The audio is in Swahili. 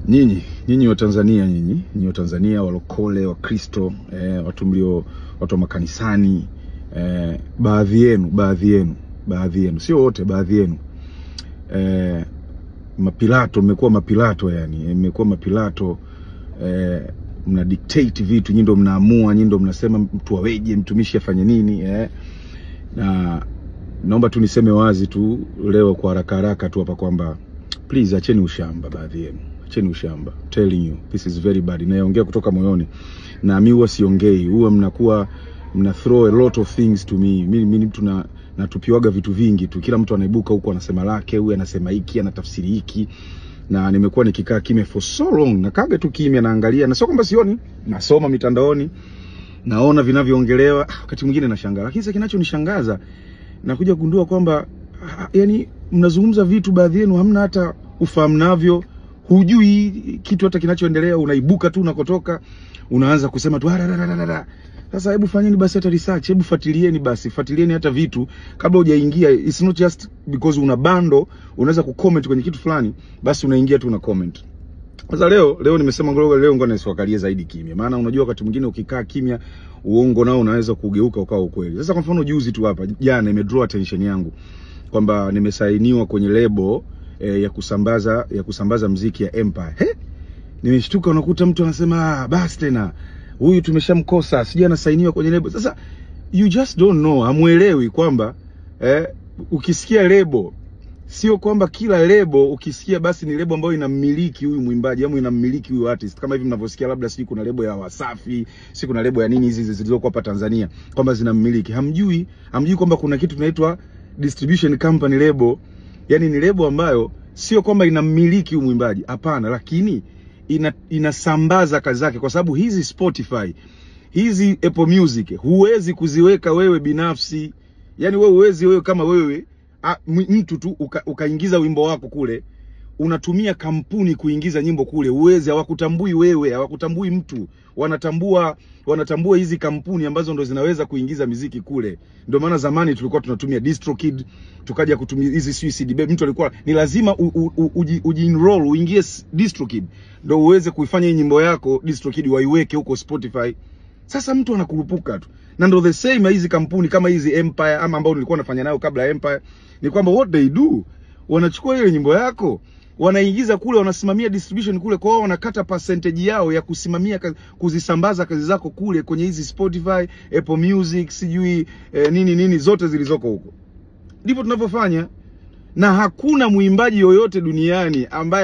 Nyinyi wa Tanzania, nyinyi wa Tanzania, walokole, wa Kristo, watu wa makanisani, baadhi yenu, sio wote, baadhi yenu, mapilato, mmekuwa mapilato, yani mmekuwa mapilato, mna dictate vitu, nyinyi ndio mnaamua, nyinyi ndio mnasema mtu aweje, mtumishi afanye nini, na naomba tu niseme wazi tu leo kwa haraka tu hapa kwamba please acheni ushamba, baadhi yenu acheni ushamba. Telling you this is very bad. Naongea kutoka moyoni, na mimi huwa siongei, huwa mna throw a lot of things to me. Mimi mtu natupiwaga vitu vingi tu, kila mtu anaibuka huko anasema lake, huyu anasema hiki, anatafsiri hiki, na nimekuwa nikikaa kimya for so long. Nakaga tu kimya, naangalia, na sio kwamba sioni, nasoma mitandaoni, naona vinavyoongelewa, wakati mwingine nashangaa. Lakini sasa kinachonishangaza nakuja kugundua kwamba yani mnazungumza vitu, baadhi yenu hamna hata ufahamu navyo, hujui kitu hata kinachoendelea, unaibuka tu unakotoka, unaanza kusema tu Sasa hebu fanyeni basi hata research, hebu fuatilieni hata vitu kabla hujaingia. It's not just because una bando unaweza kucomment kwenye kitu fulani basi unaingia tu una comment. Sasa leo nimesema ngoja nisiwakalie zaidi kimya, maana unajua wakati mwingine ukikaa kimya uongo nao unaweza kugeuka ukawa ukweli. Sasa kwa mfano juzi tu hapa jana imedraw attention yangu kwamba nimesainiwa kwenye lebo ya kusambaza muziki ya Empire. Nimeshtuka, unakuta mtu anasema basi tena huyu tumeshamkosa, sija anasainiwa kwenye lebo. Sasa you just don't know, hamuelewi kwamba ukisikia lebo sio kwamba kila lebo ukisikia basi ni lebo ambayo inamiliki huyu mwimbaji au inamiliki huyu artist. Kama hivi mnavyosikia labda si kuna lebo ya Wasafi, si kuna lebo ya nini hizi zilizokuwa hapa Tanzania kwamba zinamiliki. Hamjui kwamba kuna kitu kinaitwa distribution company label. Yani ni lebo ambayo sio kwamba inamiliki huyu mwimbaji, hapana, lakini inasambaza kazi zake, kwa sababu hizi Spotify, hizi Apple Music huwezi kuziweka wewe binafsi. Yani wewe kama wewe mtu tu ukaingiza wimbo wako kule, unatumia kampuni kuingiza nyimbo kule, uwezi, hawakutambui wewe, hawakutambui mtu, wanatambua hizi kampuni ambazo ndo zinaweza kuingiza muziki kule. Ndio maana zamani tulikuwa tunatumia DistroKid, tukaja kutumia hizi CD Baby. Mtu alikuwa ni lazima uji-enroll, uingie DistroKid ndio uweze kuifanya hii nyimbo yako DistroKid waiweke huko Spotify. Sasa mtu anakurupuka tu. Na ndio the same hizi kampuni kama hizi Empire ama ambao nilikuwa nafanya nayo kabla Empire, ni kwamba what they do, wanachukua ile nyimbo yako, wanaingiza kule, wanasimamia distribution kule, kwa wao wanakata percentage yao ya kusimamia kuzisambaza kazi zako kule kwenye hizi Spotify, Apple Music, sijui nini zote zilizoko huko. Ndipo tunavyofanya, na hakuna mwimbaji yoyote duniani ambaye